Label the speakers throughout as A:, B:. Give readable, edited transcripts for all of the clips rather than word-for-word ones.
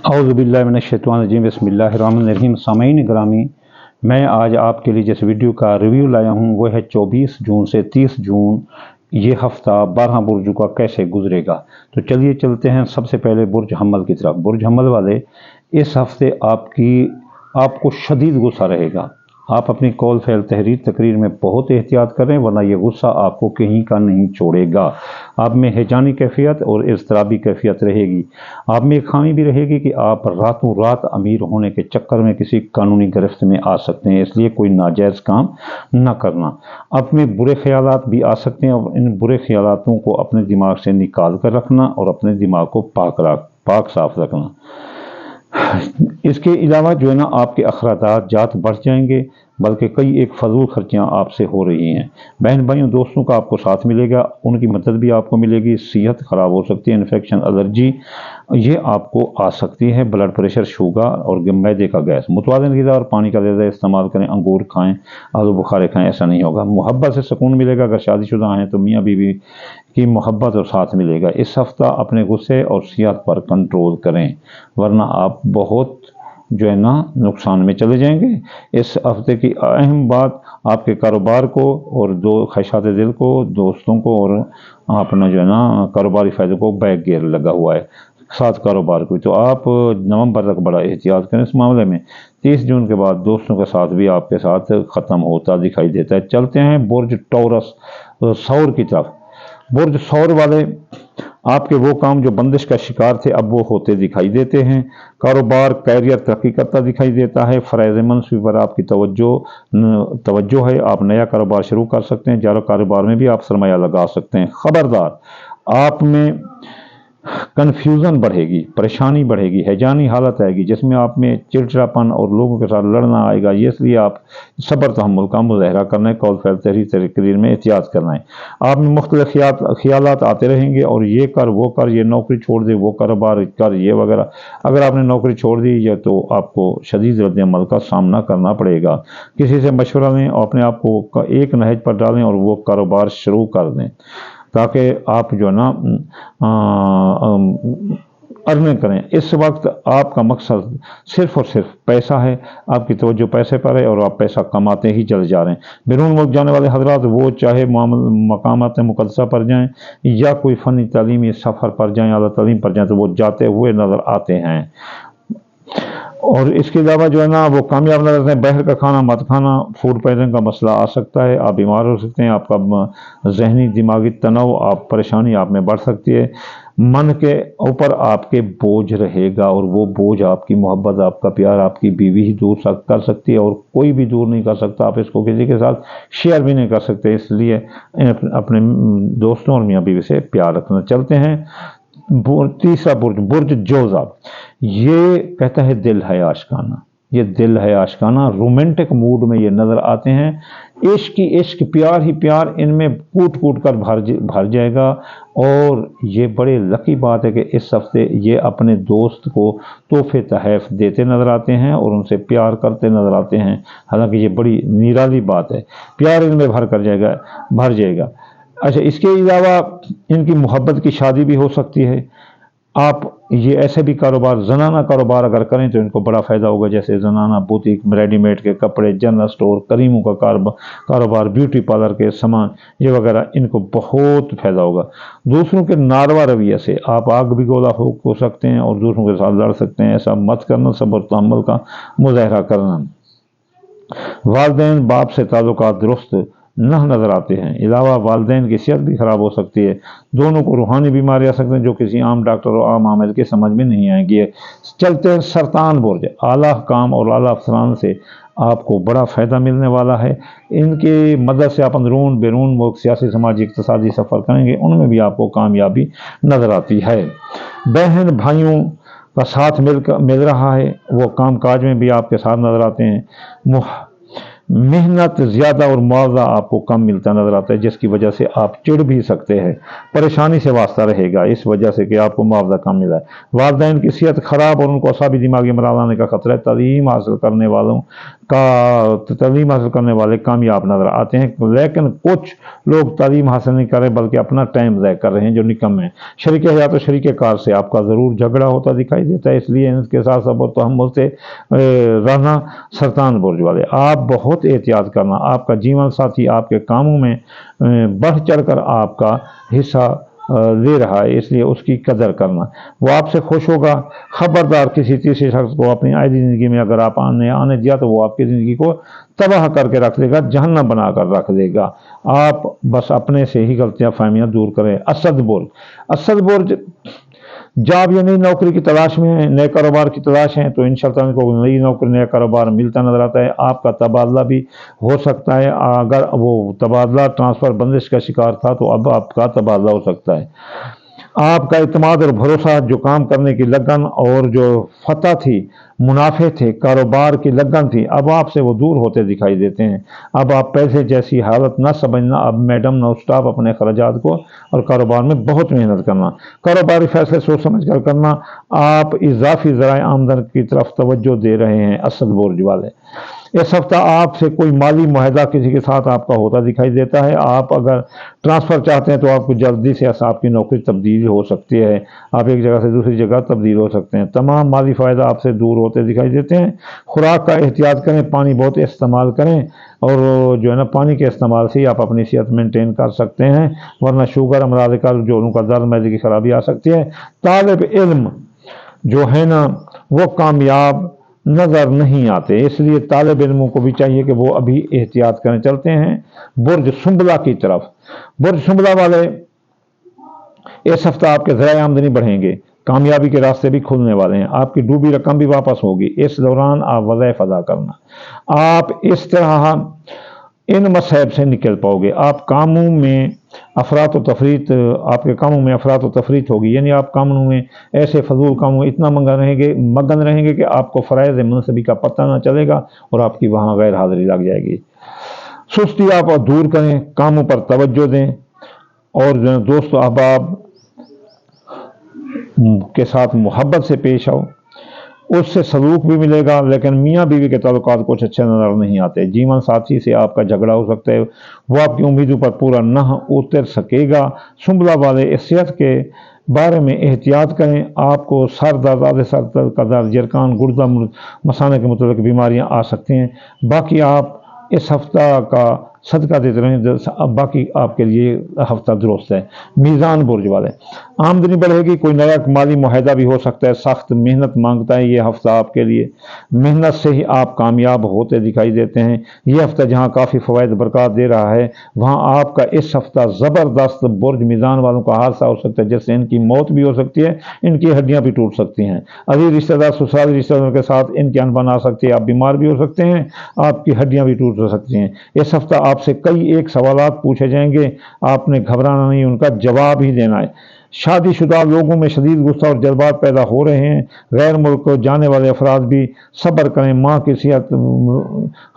A: औज़ुबिल्लाहिमिनश्शैतानिर्रजीम बिस्मिल्लाहिर्रहमानिर्रहीम। सामईन ग्रामी, मैं आज आपके लिए जिस वीडियो का रिव्यू लाया हूँ वो है 24 जून से 30 जून ये हफ़्ता 12 बुर्जों का कैसे गुजरेगा। तो चलिए चलते हैं सबसे पहले बुर्ज हम्मल की तरफ। बुर्ज हम्मल वाले, इस हफ्ते आपको शदीद गुस्सा रहेगा। आप अपनी कौल फैल तहरीर तकरीर में बहुत एहतियात करें, वरना यह गुस्सा आपको कहीं का नहीं छोड़ेगा। आप में हैजानी कैफियत और इज़्तिराबी कैफियत रहेगी। आप में एक खामी भी रहेगी कि आप रातों रात अमीर होने के चक्कर में किसी कानूनी गिरफ्त में आ सकते हैं, इसलिए कोई नाजायज़ काम न करना। आप में बुरे ख़यालात भी आ सकते हैं और इन बुरे ख़यालातों को अपने दिमाग से निकाल कर रखना और अपने दिमाग को पाक साफ रखना। इसके अलावा जो है ना, आपके अखराजात जात बढ़ जाएंगे, बल्कि कई एक फजूल खर्चियाँ आपसे हो रही हैं। बहन भाइयों दोस्तों का आपको साथ मिलेगा, उनकी मदद भी आपको मिलेगी। सेहत ख़राब हो सकती है, इन्फेक्शन एलर्जी ये आपको आ सकती है। ब्लड प्रेशर, शुगर और मैदे का गैस। मुतवाज़िन ग़िज़ा और पानी का ज़्यादा इस्तेमाल करें। अंगूर खाएँ, आलू बुखारे खाएँ, ऐसा नहीं होगा। मोहब्बत से सुकून मिलेगा। अगर शादीशुदा हैं तो मियाँ बीवी की मोहब्बत और साथ मिलेगा। इस हफ्ता अपने गुस्से और सेहत पर कंट्रोल करें, वरना आप बहुत जो है ना नुकसान में चले जाएंगे। इस हफ्ते की अहम बात आपके कारोबार को और दो ख्वाहिशात दिल को, दोस्तों को और अपना जो है ना कारोबारी फ़ायदे को बैक गियर लगा हुआ है साथ कारोबार को। तो आप नवंबर तक बड़ा एहतियात करें इस मामले में। 30 जून के बाद दोस्तों का साथ भी आपके साथ ख़त्म होता दिखाई देता है। चलते हैं बुर्ज टॉरस सौर की तरफ। बुर्ज सौर वाले, आपके वो काम जो बंदिश का शिकार थे अब वो होते दिखाई देते हैं। कारोबार कैरियर तरक्की करता दिखाई देता है। फ़राइज़ मंसूबी पर आपकी तवज्जो है। आप नया कारोबार शुरू कर सकते हैं। जारो कारोबार में भी आप सरमाया लगा सकते हैं। ख़बरदार, आप में कन्फ्यूज़न बढ़ेगी, परेशानी बढ़ेगी, हैजानी हालत आएगी जिसमें आप में चिड़चिड़ापन और लोगों के साथ लड़ना आएगा। ये इसलिए आप सब्र तहम्मुल का मुज़ाहरा करना है। कौल फैल तहरीर तकरीर में एहतियात करना है। आप में मुख्तलिफ ख़यालात आते रहेंगे और ये कर वो कर, ये नौकरी छोड़ दे, वो कारोबार कर, ये वगैरह। अगर आपने नौकरी छोड़ दी या तो आपको शदीद रद्द-ए-अमल का सामना करना पड़ेगा। किसी से मशवरा लें और अपने आप को एक नहज पर डालें और वो कारोबार शुरू कर दें, ताकि आप जो है ना अर्निंग करें। इस वक्त आपका मकसद सिर्फ़ और सिर्फ पैसा है। आपकी तवज्जो पैसे पर है और आप पैसा कमाते ही चले जा रहे हैं। बैरून मुल्क जाने वाले हज़रात, वो चाहे मकामात मुक़द्दसा पर जाएं या कोई फ़नी तालीमी सफ़र पर जाएं, आला तालीम पर जाएं, तो वो जाते हुए नज़र आते हैं। और इसके अलावा जो है ना वो कामयाब नजर आते हैं। बाहर का खाना मत खाना, फूड पॉइजन का मसला आ सकता है, आप बीमार हो सकते हैं। आपका जहनी दिमागी तनाव, आप परेशानी आप में बढ़ सकती है। मन के ऊपर आपके बोझ रहेगा और वो बोझ आपकी मोहब्बत, आपका प्यार, आपकी बीवी ही दूर कर सकती है और कोई भी दूर नहीं कर सकता। आप इसको किसी के साथ शेयर भी नहीं कर सकते, इसलिए अपने दोस्तों और मियाँ बीवी से प्यार रखना। चलते हैं तीसरा बुर्ज, बुर्ज जोज़ा। ये कहता है दिल है आशिकाना। ये दिल है आशिकाना, रोमांटिक मूड में ये नज़र आते हैं। इश्क ही इश्क, प्यार ही प्यार इनमें कूट कूट कर भर जाएगा। और ये बड़े लकी बात है कि इस हफ्ते ये अपने दोस्त को तोहफे तहफ़ देते नज़र आते हैं और उनसे प्यार करते नज़र आते हैं। हालांकि ये बड़ी निराली बात है, प्यार इनमें भर जाएगा। अच्छा, इसके अलावा इनकी मोहब्बत की शादी भी हो सकती है। आप ये ऐसे भी कारोबार, जनाना कारोबार अगर करें तो इनको बड़ा फ़ायदा होगा, जैसे जनाना बुटीक, रेडीमेड के कपड़े, जनरल स्टोर, करीमों का कारोबार, ब्यूटी पार्लर के सामान ये वगैरह, इनको बहुत फ़ायदा होगा। दूसरों के नारवा रवैये से आप आग भी गोला हो सकते हैं और दूसरों के साथ लड़ सकते हैं। ऐसा मत करना, सब्र तहम्मुल का मुज़ाहरा करना। वालिदैन बाप से ताल्लुकात दुरुस्त नज़र आते हैं। अलावा वालिदैन की सेहत भी ख़राब हो सकती है। दोनों को रूहानी बीमारी आ सकती है जो किसी आम डॉक्टर और आम आमिल के समझ में नहीं आएंगी। चलते हैं सरतान बुर्ज। आला काम और आला अफसरान से आपको बड़ा फ़ायदा मिलने वाला है। इनकी मदद से आप अंदरून बैरून मुल्क सियासी समाजी इक़्तिसादी सफ़र करेंगे, उनमें भी आपको कामयाबी नज़र आती है। बहन भाइयों का साथ मिल रहा है, वो काम काज में भी आपके साथ नज़र आते हैं। मेहनत ज़्यादा और मुआवजा आपको कम मिलता नज़र आता है, जिसकी वजह से आप चिढ़ भी सकते हैं। परेशानी से वास्ता रहेगा इस वजह से कि आपको मुआवजा कम मिला है। वालिदैन की सेहत ख़राब और उनको असाबी दिमागी मराज आने का ख़तरा है। तालीम हासिल करने वालों का तालीम हासिल करने वाले कामयाब नजर आते हैं, लेकिन कुछ लोग तालीम हासिल नहीं कर रहे बल्कि अपना टाइम ज़ाय कर रहे हैं जो निकम्मे हैं। शरीक हयात और शरीक कार से आपका ज़रूर झगड़ा होता दिखाई देता है, इसलिए इनके साथ सब्र तहम्मुल से रहना। सरतान बुर्ज वाले, आप बहुत एहतियात करना, आपका जीवन साथी आपके कामों में बढ़ चढ़ कर आपका हिस्सा ले रहा है, इसलिए उसकी कदर करना। वो आपसे खुश होगा। खबरदार किसी तीसरे शख्स को अपनी आईदी ज़िंदगी में अगर आप आने दिया तो वो आपकी ज़िंदगी को तबाह करके रख देगा, जहन्नम बना कर रख देगा। आप बस अपने से ही गलतियां फहमियां दूर करें। असद बुर्ज जॉब या नई नौकरी की तलाश में है, नए कारोबार की तलाश है, तो इंशाअल्लाह को नई नौकरी नया कारोबार मिलता नजर आता है। आपका तबादला भी हो सकता है, अगर वो तबादला ट्रांसफ़र बंदिश का शिकार था तो अब आपका तबादला हो सकता है। आपका इत्मीनान और भरोसा, जो काम करने की लगन और जो फतह थी, मुनाफे थे, कारोबार की लगन थी, अब आपसे वो दूर होते दिखाई देते हैं। अब आप पैसे जैसी हालत न समझना, अब मैडम न स्टाफ अपने खर्चात को और कारोबार में बहुत मेहनत करना, कारोबारी फैसले सोच समझ कर करना। आप इजाफी ज़राए आमदन की तरफ तवज्जो दे रहे हैं। असद बुर्ज वाले, इस हफ्ता आपसे कोई माली मुआहदा किसी के साथ आपका होता दिखाई देता है। आप अगर ट्रांसफ़र चाहते हैं तो आपको जल्दी से आपकी नौकरी तब्दील हो सकती है, आप एक जगह से दूसरी जगह तब्दील हो सकते हैं। तमाम माली फ़ायदा आपसे दूर होते दिखाई देते हैं। खुराक का एहतियात करें, पानी बहुत इस्तेमाल करें, और जो है ना पानी के इस्तेमाल से ही आप अपनी सेहत मेंटेन कर सकते हैं, वरना शुगर, अमराद कल्ब, जोड़ों का दर्द, मैदे की खराबी आ सकती है। तालिब इल्म जो है ना वो कामयाब नज़र नहीं आते, इसलिए तालिब इल्मों को भी चाहिए कि वो अभी एहतियात करें। चलते हैं बुर्ज सुंबला की तरफ। बुर्ज सुंबला वाले, इस हफ्ता आपके ज़राए आमदनी बढ़ेंगे, कामयाबी के रास्ते भी खुलने वाले हैं, आपकी डूबी रकम भी वापस होगी। इस दौरान आप वज़ाइफ अदा करना, आप इस तरह इन मसैब से निकल पाओगे। आप कामों में अफरात व तफरीत, आपके कामों में अफरात व तफरीत होगी, यानी आप कामों में ऐसे फजूल कामों में इतना मगन रहेंगे कि आपको फ़राइज़ मुनसबी का पता ना चलेगा और आपकी वहाँ गैर हाज़िरी लग जाएगी। सुस्ती आप दूर करें, कामों पर तवज्जो दें, और दोस्त अहबाब के साथ मोहब्बत से पेश आओ, उससे सलूक भी मिलेगा। लेकिन मियाँ बीवी के ताल्लुकात कुछ अच्छे नज़र नहीं आते। जीवन साथी से आपका झगड़ा हो सकता है, वो आपकी उम्मीदों पर पूरा न उतर सकेगा। सुंबला वाले, इस सेहत के बारे में एहतियात करें, आपको सर दर्द, आधे सर दर्द का दर्द, जरकान, गुर्दा मसाने के मुतल्लिक़ बीमारियाँ आ सकती हैं। बाकी आप इस हफ्ता का सदका देते रहें, अब बाकी आपके लिए हफ्ता दुरुस्त है। मीज़ान बुर्ज वाले, आमदनी बढ़ेगी, कोई नया माली मुआहदा भी हो सकता है। सख्त मेहनत मांगता है ये हफ्ता आपके लिए, मेहनत से ही आप कामयाब होते दिखाई देते हैं। ये हफ्ता जहाँ काफ़ी फ़वाइद बरकत दे रहा है, वहाँ आपका इस हफ्ता ज़बरदस्त बुर्ज मीज़ान वालों का हादसा हो सकता है, जिससे इनकी मौत भी हो सकती है, इनकी हड्डियाँ भी टूट सकती हैं। अजीज रिश्तेदार, ससुराली रिश्तेदारों के साथ इनकी अनबन आ सकती है, आप बीमार भी हो सकते हैं, आपकी हड्डियाँ भी टूट सकती हैं। इस हफ्ता आपसे कई एक सवालात पूछे जाएंगे, आपने घबराना नहीं, उनका जवाब ही देना है। शादीशुदा लोगों में शदीद गुस्सा और जज्बात पैदा हो रहे हैं। गैर मुल्क को जाने वाले अफराद भी सब्र करें, माँ की सेहत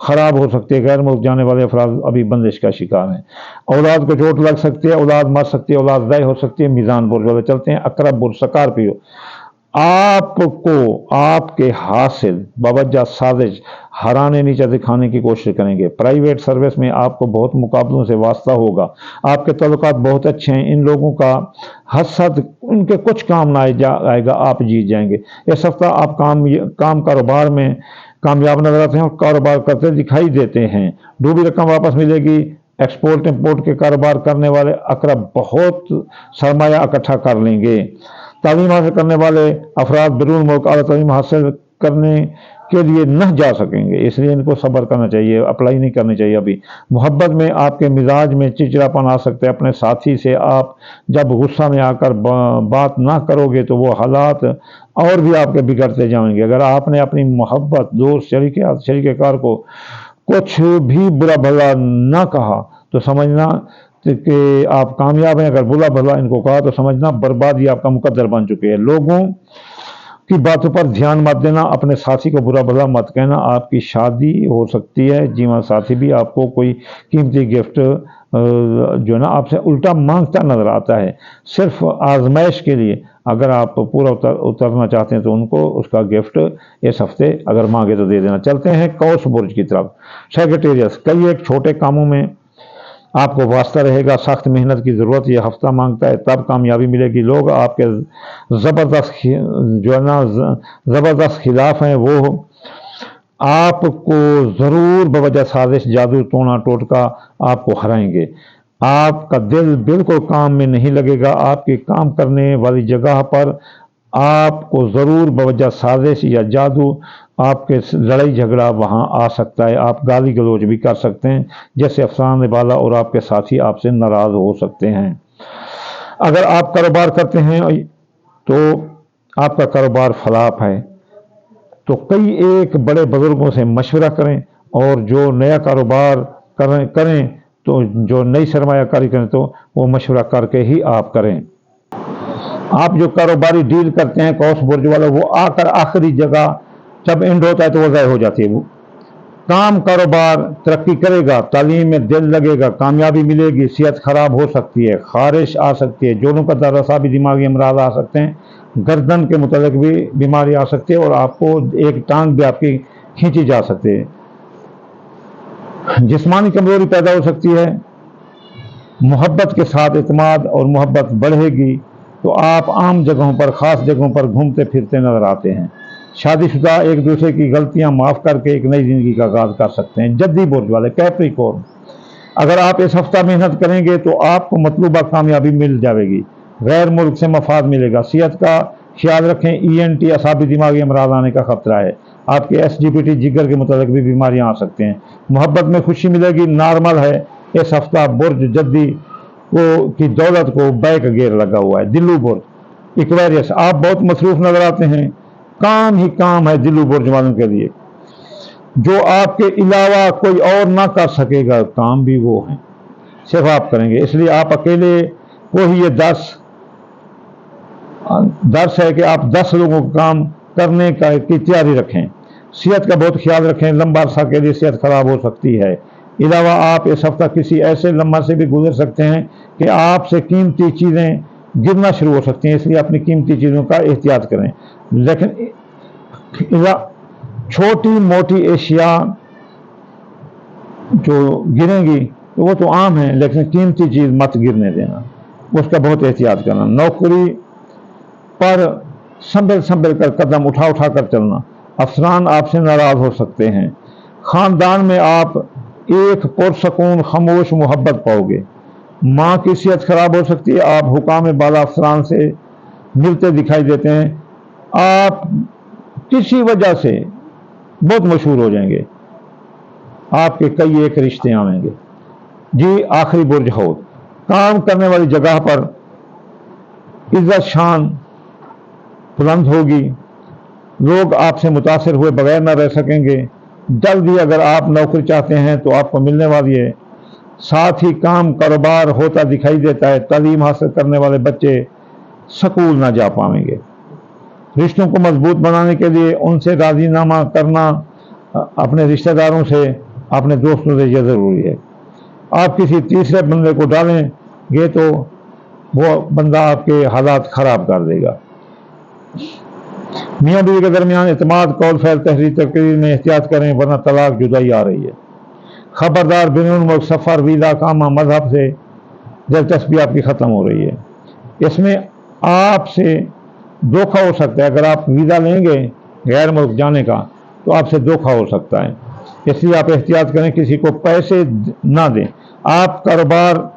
A: ख़राब हो सकती है। गैर मुल्क जाने वाले अफराद अभी बंदिश का शिकार हैं। औलाद को चोट लग सकती है, औलाद मर सकती है, औलाद ज़ाय हो सकती है। मीज़ान बुर्ज वाले चलते हैं अकरब बुर्ज स्कॉर्पियो, आपको आपके हासिल बावजह साजिश हराने नीचे दिखाने की कोशिश करेंगे। प्राइवेट सर्विस में आपको बहुत मुकाबलों से वास्ता होगा, आपके तल्लुकात बहुत अच्छे हैं, इन लोगों का हसद उनके कुछ काम ना आएगा, आप जीत जाएंगे। इस हफ्ता आप काम कारोबार में कामयाब नजर आते हैं और कारोबार करते दिखाई देते हैं। डूबी रकम वापस मिलेगी। एक्सपोर्ट इम्पोर्ट के कारोबार करने वाले अकरब बहुत सरमाया इकट्ठा कर लेंगे। तालीम हासिल करने वाले अफराद बैरून मुल्क आला तालीम हासिल करने के लिए न जा सकेंगे, इसलिए इनको सब्र करना चाहिए, अप्लाई नहीं करनी चाहिए अभी। मोहब्बत में आपके मिजाज में चिड़चिड़ापन आ सकता है। अपने साथी से आप जब गुस्सा में आकर बात ना करोगे तो वो हालात और भी आपके बिगड़ते जाएंगे। अगर आपने अपनी मोहब्बत, दोस्त, शरीक कार को कुछ भी बुरा भला ना कहा तो समझना कि आप कामयाब हैं। अगर बुरा भला इनको कहा तो समझना बर्बादी आपका मुकद्दर बन चुकी है। लोगों की बातों पर ध्यान मत देना, अपने साथी को बुरा भला मत कहना। आपकी शादी हो सकती है, जीवन साथी भी आपको कोई कीमती गिफ्ट जो है ना आपसे उल्टा मांगता नजर आता है। सिर्फ आजमाइश के लिए अगर आप पूरा उतरना चाहते हैं तो उनको उसका गिफ्ट इस हफ्ते अगर मांगे तो दे देना। चलते हैं कौस बुर्ज की तरफ। सेक्रेटेरियस, कई एक छोटे कामों में आपको वास्ता रहेगा, सख्त मेहनत की ज़रूरत ये हफ्ता मांगता है, तब कामयाबी मिलेगी। लोग आपके ज़बरदस्त जो है ना ज़बरदस्त खिलाफ हैं, वो आपको ज़रूर बवजह साजिश, जादू, टोना टोटका आपको हराएंगे। आपका दिल बिल्कुल काम में नहीं लगेगा। आपके काम करने वाली जगह पर आपको ज़रूर बवजह साजिश या जादू आपके लड़ाई झगड़ा वहाँ आ सकता है। आप गाली गलौज भी कर सकते हैं, जैसे अफसान वाला और आपके साथी आपसे नाराज़ हो सकते हैं। अगर आप कारोबार करते हैं तो आपका कारोबार फलाप है, तो कई एक बड़े बुजुर्गों से मशवरा करें, और जो नया कारोबार करें तो जो नई सरमायाकारी करें तो वो मशवरा करके ही आप करें। आप जो कारोबारी डील करते हैं कौस बुर्ज वालों, वो आकर आखिरी जगह जब एंड होता है तो वो ज़ाय हो जाती है। वो काम कारोबार तरक्की करेगा, तालीम में दिल लगेगा, कामयाबी मिलेगी, सेहत खराब हो सकती है, खारिश आ सकती है, जोड़ों का दर्द, भी दिमागी अमराज आ सकते हैं, गर्दन के मुतालिक भी बीमारी आ सकती है, और आपको एक टांग भी आपकी खींची जा सकती है। जिस्मानी कमजोरी पैदा हो सकती है। मोहब्बत के साथ इत्मीनान और मोहब्बत बढ़ेगी तो आप आम जगहों पर, ख़ास जगहों पर घूमते फिरते नजर आते हैं। शादीशुदा एक दूसरे की गलतियां माफ़ करके एक नई ज़िंदगी का आगाज़ कर सकते हैं। जद्दी बुर्ज वाले कैप्रिकॉर्न, अगर आप इस हफ्ता मेहनत करेंगे तो आपको मतलूबा कामयाबी मिल जाएगी। गैर मुल्क से मफाद मिलेगा। सेहत का ख्याल रखें, ENT असाबी दिमागी अमराज आने का खतरा है। आपके SGPT जिगर के मुतालिक भी बीमारियां आ सकते हैं। मोहब्बत में खुशी मिलेगी, नॉर्मल है। इस हफ्ता बुर्ज जद्दी की दौलत को बैक गेयर लगा हुआ है। दिल्लू बुर्ज इक्वेरियस, आप बहुत मसरूफ नजर आते हैं, काम ही काम है दिल्लू बुर्ज वालों के लिए। जो आपके अलावा कोई और ना कर सकेगा, काम भी वो है, सिर्फ आप करेंगे। इसलिए आप अकेले को ही ये दर्स है कि आप 10 लोगों को काम करने की तैयारी रखें। सेहत का बहुत ख्याल रखें, लंबा अरसा के लिए सेहत खराब हो सकती है। अलावा आप इस हफ्ता किसी ऐसे लम्हा से भी गुजर सकते हैं कि आपसे कीमती चीज़ें गिरना शुरू हो सकती हैं, इसलिए अपनी कीमती चीज़ों का एहतियात करें। लेकिन छोटी मोटी एशिया जो गिरेंगी तो वो तो आम है, लेकिन कीमती चीज़ मत गिरने देना, उसका बहुत एहतियात करना। नौकरी पर संभल कर कदम उठा कर चलना, अफसरान आपसे नाराज़ हो सकते हैं। ख़ानदान में आप एक पुरसकून खामोश मोहब्बत पाओगे। माँ की सेहत खराब हो सकती है, आप हुकाम बाला अफसरान से मिलते दिखाई देते हैं, आप किसी वजह से बहुत मशहूर हो जाएंगे, आपके कई एक रिश्ते आएंगे। जी आखिरी बुर्ज हौद, काम करने वाली जगह पर इज्जत शान बुलंद होगी, लोग आपसे मुतासिर हुए बगैर न रह सकेंगे। जल्दी अगर आप नौकरी चाहते हैं तो आपको मिलने वाली है। साथ ही काम कारोबार होता दिखाई देता है। तालीम हासिल करने वाले बच्चे स्कूल ना जा पाएंगे। रिश्तों को मजबूत बनाने के लिए उनसे राजीनामा करना, अपने रिश्तेदारों से, अपने दोस्तों से यह ज़रूरी है। आप किसी तीसरे बंदे को डालेंगे तो वो बंदा आपके हालात ख़राब कर देगा। मियाँ बीवी के दरमियान इत्मीनान, कौल फैल तहरीर तकरीर में एहतियात करें, वरना तलाक जुदाई आ रही है। खबरदार, बैरून मुल्क सफ़र, वीज़ा, कामा, मजहब से दिलचस्पी आपकी ख़त्म हो रही है। इसमें आपसे धोखा हो सकता है। अगर आप वीज़ा लेंगे गैर मुल्क जाने का तो आपसे धोखा हो सकता है, इसलिए आप एहतियात करें, किसी को पैसे ना दें। आप कारोबार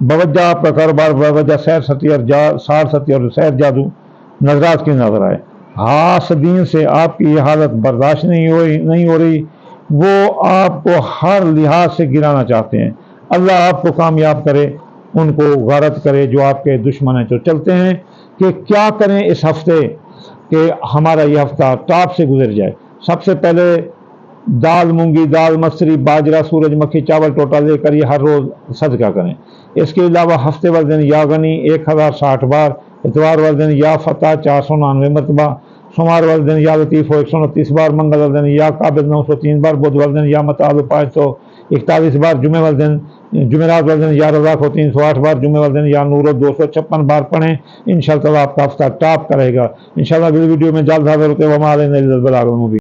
A: बवजह, आपका कारोबार बवजह सैर सती और सैर जादू नजरात की नजर आए। हासदीन से आपकी ये हालत बर्दाश्त नहीं हो रही, वो आपको हर लिहाज से गिराना चाहते हैं। अल्लाह आपको कामयाब करे, उनको गारत करे जो आपके दुश्मन हैं। तो चलते हैं कि क्या करें इस हफ्ते कि हमारा ये हफ्ता टॉप से गुजर जाए। सबसे पहले दाल, मूंगी दाल, मसरी, बाजरा, सूरजमुखी, चावल टोटा लेकर ये हर रोज़ सदका करें। इसके अलावा हफ्ते वाले दिन या गनी 1060 बार, इतवार वाले दिन या फतह 499 मरतबा, सोमवार वाले दिन या लतीफ़ हो 129 बार, मंगल वाले दिन या काबिल 903 बार, बुध वाले दिन या मताब 541 बार, जुमे वाले दिन जुमेरात वाले दिन या रज़ाक हो 308 बार, जुमे वाले दिन या नूर 256 बार पढ़ें। इंशाअल्लाह आपका हफ्ता टॉप करेगा। इंशाअल्लाह अगली वीडियो में जल्द हाजिर होते हैं।